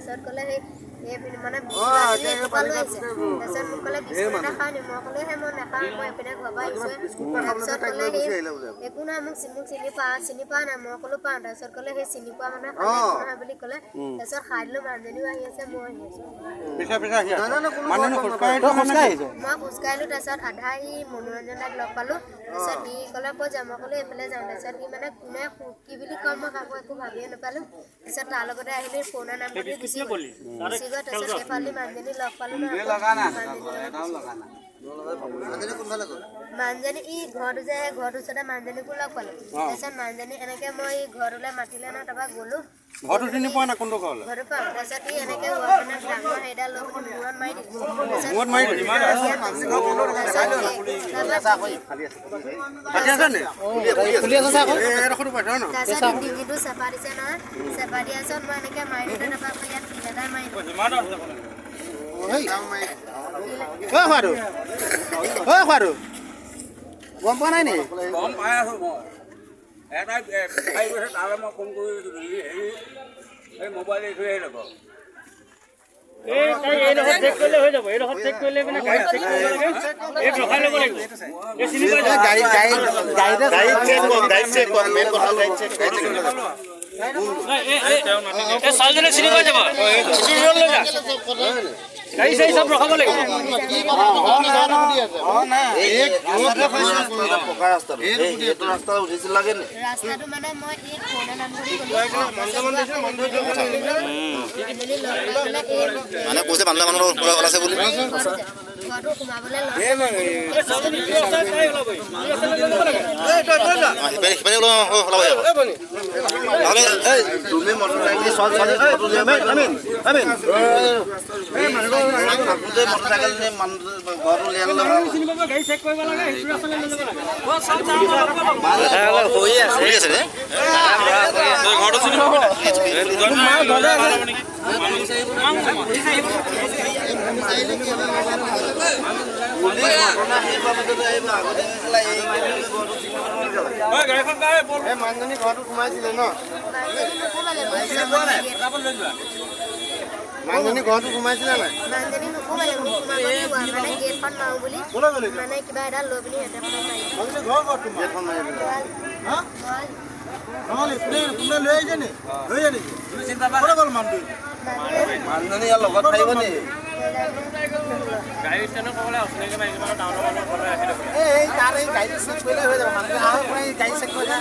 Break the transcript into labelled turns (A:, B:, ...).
A: তাৰপিছত ক'লে সেই মানে সকলো আহিছে তাৰপিছত মোক ক'লে বিস্কুট এটা খাই নিম মই ক'লো সেই মই নাখাওঁ মই এইপিনে ঘৰৰ পৰা আহিছোঁ তাৰপিছত ক'লে সেই একো নাই মোক চিনি পোৱা নাই মই ক'লো পাওঁ তাৰপিছত ক'লে সেই চিনি পোৱা মানুহে খালে একো নহয় বুলি ক'লে তাৰপিছত খাই দিলোঁ মানুহজনীও আহি আছে মই আহি আছোঁ মই খোজকাঢ়িলোঁ তাৰপিছত আধা সি মনোৰঞ্জন দাক লগ পালোঁ তাৰপিছত সি ক'লে ক'ত যাম মই ক'লো এইফালে যাওঁ তাৰপিছত সি মানে কোনে কি বুলি কম মই কাকো একো ভাবিয়ে নাপালোঁ তাৰপিছত তাৰ লগতে আহিলে ফোনৰ নাম্বাৰটো গুচি গ'ল তাৰপিছত সেইফালে মানুহজনী লগ পালোঁ মানুহজনী ই ঘৰটো যে ঘৰটোৰ ওচৰতে মানুহজনীকো লগ পালোঁ তাৰপিছত মানুহজনী এনেকৈ মই ঘৰটোলৈ মাতিলে ন তাৰপৰা গ'লোঁ
B: ঘৰটো চিনি পোৱা না কোনটো ঘৰলৈ
A: ঘৰটো পাওঁ তাৰপিছত ই এনেকৈ মানে ডাঙৰ সেইডাল লৈ মূৰত মাৰি দিলোঁ তাৰপিছত ডিঙিটো চেপা দিছে নহয় চেপা দিয়াৰ পিছত মই এনেকৈ মাৰি দিলোঁ তাৰপৰা ইয়াত ফিল এটাই মাৰি
C: গম পোৱা নাই নেকি
B: গম পাই আছোঁ মই এটাই খাই গৈছে তালৈ মই ফোন কৰি হেৰি এই মোবাইল থৈ আহি ল'ব চেক কৰিলে হৈ যাব এইডোখৰ চেক কৰিলে মানে গাড়ী চেক কৰিব লাগে এই ৰখাই ল'ব লাগিব এই চিনি পাই এই চালজনে চিনি পাই যাব গাড়ী চাই সব ৰখাব লাগিব
A: ৰাস্তাটো মানে মই এই ফোনৰ
C: মানে কৈছে বান্দা মানুহৰ ঘৰ আছে বুলি
A: ঘৰটো সোমাবলৈ
B: গাড়ী চেক কৰিব লাগে ঘৰটো চিনি পাব
C: মানুহজনী ঘৰটো সোমাইছিলে ন মানুহজনী ঘৰটো সোমাইছিলে নাই
A: মানুহজনী নোসোমালে মানে গেটখন মাৰোঁ বুলি মানে কিবা এডাল লৈ পিনি সিহঁতে
C: মানুহজনী ইয়াৰ লগত থাকিব নেকি
B: গাড়ী ষ্টেণ্ডত ক'বলৈ অচিনাকি মাইকী মানুহ ডাঙৰ মানুহ ঘৰলৈ আহি ল'ব
C: এই তাৰ এই গাড়ী চেক কৰিলে হৈ যাব মানুহ আহক গাড়ী চেক কৰিলে